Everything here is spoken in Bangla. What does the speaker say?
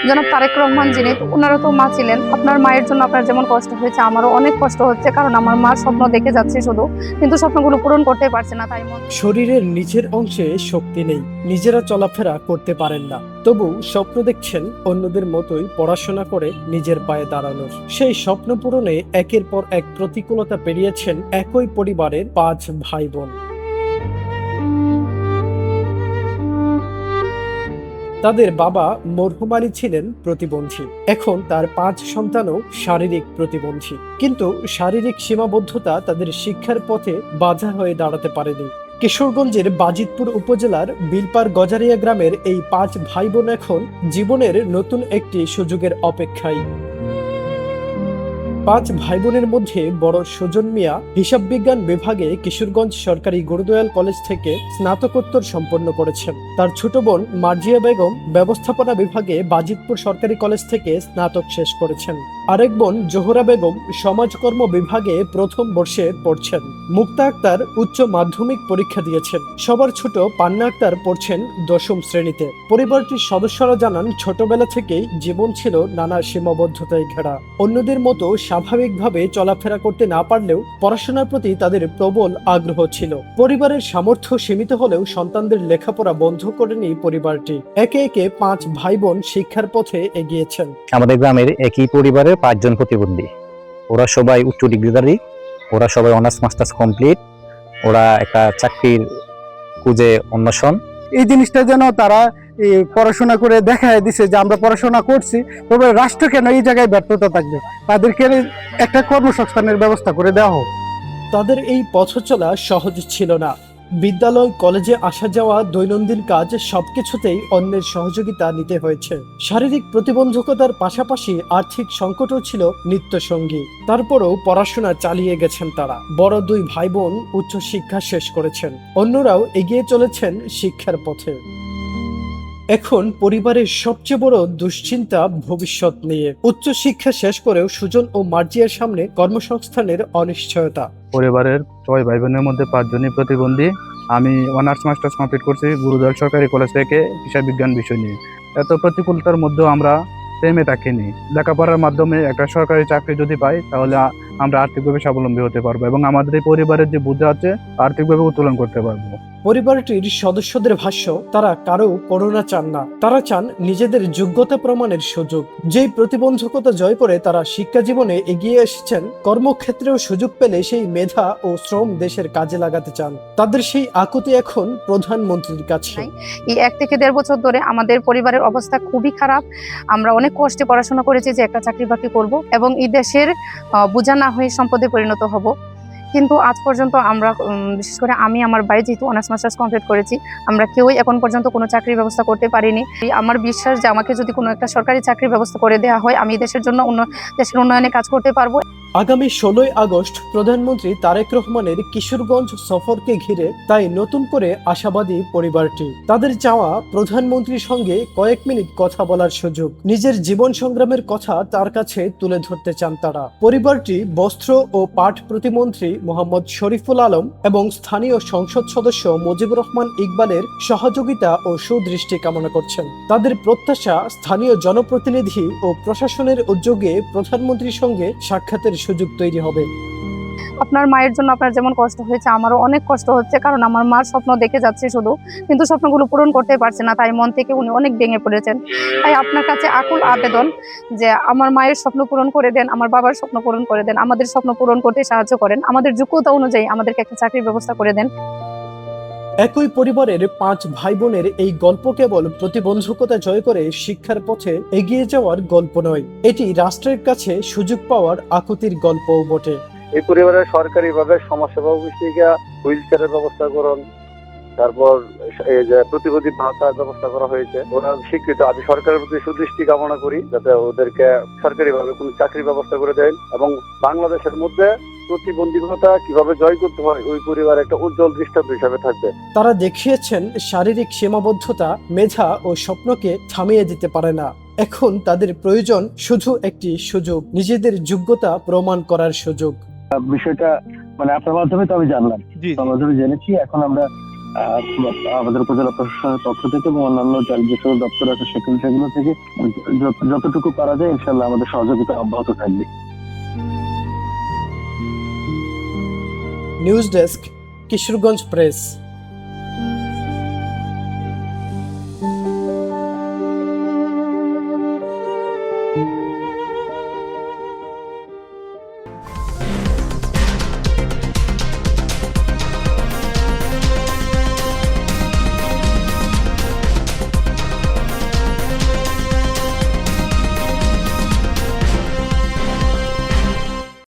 জনাব তারেক রহমান যিনি, ওনারা তো মা ছিলেন। আপনার মায়ের জন্য আপনার যেমন কষ্ট হয়েছে, আমারও অনেক কষ্ট হচ্ছে, কারণ আমার মা স্বপ্ন দেখে যাচ্ছে শুধু, কিন্তু স্বপ্নগুলো পূরণ করতে পারছে না। তাই শরীরের নিচের অংশে শক্তি নেই, নিজেরা চলাফেরা করতে পারেন না, তবু স্বপ্ন দেখছেন অন্যদের মতোই পড়াশোনা করে নিজের পায়ে দাঁড়ানোর। সেই স্বপ্ন পূরণে একের পর এক প্রতিকূলতা পেরিয়েছেন একই পরিবারের 5 ভাই বোন। তাদের বাবা মরহুম আলী ছিলেন প্রতিবন্ধী, এখন তার 5 সন্তানও শারীরিক প্রতিবন্ধী, কিন্তু শারীরিক সীমাবদ্ধতা তাদের শিক্ষার পথে বাধা হয়ে দাঁড়াতে পারেনি। কিশোরগঞ্জের বাজিতপুর উপজেলার বিলপার গজারিয়া গ্রামের এই 5 ভাই বোন এখন জীবনের নতুন একটি সুযোগের অপেক্ষায়। 5 ভাই বোনের মধ্যে বড় সুজন মিয়া হিসাব বিজ্ঞান বিভাগে কিশোরগঞ্জ সরকারি গুরুদয়াল কলেজ থেকে স্নাতকোত্তর সম্পন্ন করেছেন। তার ছোট বোন মার্জিয়া বেগম ব্যবস্থাপনা বিভাগে বাজিতপুর সরকারি কলেজ থেকে স্নাতক শেষ করেছেন। আরেক বোন জোহরা বেগম সমাজকর্ম বিভাগে প্রথম বর্ষে পড়ছেন। মুক্তা আক্তার উচ্চ মাধ্যমিক পরীক্ষা দিয়েছেন। সবার ছোট পান্না আক্তার পড়ছেন 10ম শ্রেণীতে। পরিবারটির সদস্যরা জানান, ছোটবেলা থেকেই জীবন ছিল নানা সীমাবদ্ধতায় ঘেরা। অন্যদের মতো স্বাভাবিকভাবে চলাফেরা করতে না পারলেও পড়াশোনার প্রতি তাদের প্রবল আগ্রহ ছিল। পরিবারের সামর্থ্য সীমিত হলেও সন্তানদের লেখাপড়া বন্ধ করেনি পরিবারটি। একে একে 5 ভাই বোন শিক্ষার পথে এগিয়েছেন। আমাদের গ্রামের একই পরিবারের 5 জন প্রতিবন্ধী। ওরা সবাই উচ্চ ডিগ্রিধারী, ওরা সবাই অনার্স মাস্টার্স কমপ্লিট, ওরা একটা চাকরির খুঁজে অন্বেষণ। এই জিনিসটা যেন তারা পড়াশোনা করে দেখায় দিছে যে আমরা পড়াশোনা করছি, তবে রাষ্ট্র কেন এই জায়গায় ব্যর্থতা থাকবে, তাদেরকে একটা কর্মসংস্থানের ব্যবস্থা করে দেওয়া হোক। তাদের এই পথ চলা সহজ ছিল না। বিদ্যালয় কলেজে আসা যাওয়া, দৈনন্দিন কাজ সবকিছুতেই অন্যের সহযোগিতা নিতে হয়েছে। শারীরিক প্রতিবন্ধকতার পাশাপাশি আর্থিক সংকটও ছিল নিত্যসঙ্গী। তারপরেও পড়াশোনা চালিয়ে গেছেন তারা। বড় 2 ভাই বোন উচ্চ শিক্ষা শেষ করেছেন, অন্যরাও এগিয়ে চলেছেন শিক্ষার পথে। এখন পরিবারের সবচেয়ে বড় দুশ্চিন্তা ভবিষ্যৎ নিয়ে। উচ্চ শিক্ষা শেষ করেও সুজন ও মার্জিয়ার সামনে কর্মসংস্থানের অনিশ্চয়তা। পরিবারের 6 ভাই বোনের মধ্যে 5 জনই প্রতিবন্ধী। আমি অনার্স মাস্টার্স কমপ্লিট করছি গুরুদয়াল সরকারি কলেজ থেকে হিসাব বিজ্ঞান বিষয় নিয়ে। এত প্রতিকূলতার মধ্যেও আমরা থেমে থাকিনি। লেখাপড়ার মাধ্যমে একটা সরকারি চাকরি যদি পাই, তাহলে আমরা আর্থিকভাবে স্বাবলম্বী হতে পারবো এবং আমাদের এই পরিবারের যে বোঝা আছে আর্থিকভাবে উত্তোলন করতে পারবো। পরিবারটির সদস্যদের ভাষ্য, তারা কারো করোনা চান না, তারা চান নিজেদের যোগ্যতা প্রমাণের সুযোগ। যেই প্রতিবন্ধকতা জয় করে তারা শিক্ষা জীবনে এগিয়ে এসেছেন, কর্মক্ষেত্রেও সুযোগ পেলে সেই মেধা ও শ্রম দেশের কাজে লাগাতে চান। তাদের সেই আকুতি এখন প্রধানমন্ত্রীর কাছে। এই 1 থেকে 1.5 বছর ধরে আমাদের পরিবারের অবস্থা খুবই খারাপ। আমরা অনেক কষ্টে পড়াশোনা করেছি যে একটা চাকরি বাকরি করব এবং এই দেশের বোঝা না হয়ে সম্পদে পরিণত হব, কিন্তু আজ পর্যন্ত আমরা, বিশেষ করে আমি, আমার ভাই যেহেতু অনার্স মাস্টার্স কমপ্লিট করেছি, আমরা কেউই এখন পর্যন্ত কোনো চাকরির ব্যবস্থা করতে পারিনি। আমার বিশ্বাস যে আমাকে যদি কোনো একটা সরকারি চাকরির ব্যবস্থা করে দেওয়া হয়, আমি দেশের জন্য দেশের উন্নয়নে কাজ করতে পারবো। আগামী 16ই আগস্ট প্রধানমন্ত্রী তারেক রহমানের কিশোরগঞ্জ সফরকে ঘিরে তাই নতুন করে আশাবাদী পরিবারটি। তাদের চাওয়া প্রধানমন্ত্রীর সঙ্গে কয়েক মিনিট কথা বলার সুযোগ। নিজের জীবন সংগ্রামের কথা তার কাছে তুলে ধরতে চান তারা। পরিবারটি বস্ত্র ও পাট প্রতিমন্ত্রী মোহাম্মদ শরীফুল আলম এবং স্থানীয় সংসদ সদস্য মুজিবুর রহমান ইকবালের সহযোগিতা ও সুদৃষ্টি কামনা করছেন। তাদের প্রত্যাশা, স্থানীয় জনপ্রতিনিধি ও প্রশাসনের উদ্যোগে প্রধানমন্ত্রীর সঙ্গে সাক্ষাতের সুযোগ তৈরি হবে। আপনার মায়ের জন্য আপনার যেমন কষ্ট হয়েছে, আমারও অনেক কষ্ট হচ্ছে, কারণ আমার মার স্বপ্ন দেখে যাচ্ছে শুধু, কিন্তু স্বপ্নগুলো পূরণ করতে পারছে না। তাই মন থেকে উনি অনেক ভেঙে পড়েছেন। তাই আপনার কাছে আকুল আবেদন যে আমার মায়ের স্বপ্ন পূরণ করে দেন, আমার বাবার স্বপ্ন পূরণ করে দেন, আমাদের স্বপ্ন পূরণ করতে সাহায্য করেন, আমাদের যোগ্যতা অনুযায়ী আমাদেরকে একটা চাকরির ব্যবস্থা করে দেন। একই পরিবারের 5 ভাই বোনের এই গল্প কেবল প্রতিবন্ধকতা জয় করে শিক্ষার পথে এগিয়ে যাওয়ার গল্প নয়, এটি রাষ্ট্রের কাছে সুযোগ পাওয়ার আকুতির গল্পও বটে। এই পরিবারের সরকারিভাবে সমাজসেবা অফিস থেকে হুইল চেয়ারের ব্যবস্থা করুন, তারপর এই যে প্রতিবন্ধী ভাতার ব্যবস্থা করা হয়েছে, ওরা স্বীকৃত। আমি সরকারের প্রতি সুদৃষ্টি কামনা করি যাতে ওদেরকে সরকারিভাবে কোনো চাকরির ব্যবস্থা করে দেন এবং বাংলাদেশের মধ্যে প্রতিবন্ধকতা কিভাবে জয় করতে হয় ওই পরিবার একটা উজ্জ্বল দৃষ্টান্ত হিসাবে থাকবে। তারা দেখিয়েছেন শারীরিক সীমাবদ্ধতা মেধা ও স্বপ্নকে থামিয়ে দিতে পারে না। এখন তাদের প্রয়োজন শুধু একটি সুযোগ, নিজেদের যোগ্যতা প্রমাণ করার সুযোগ। বিষয়টা মানে আপনার মাধ্যমে তো আমি জানলাম, আপনার মাধ্যমে জেনেছি। এখন আমরা আমাদের উপজেলা প্রশাসনের পক্ষ থেকে এবং অন্যান্য যে সকল দপ্তর আছে সেগুলো থেকে যতটুকু পারা যায় ইনশাল্লাহ আমাদের সহযোগিতা অব্যাহত থাকবে। News desk, Kishoreganj press.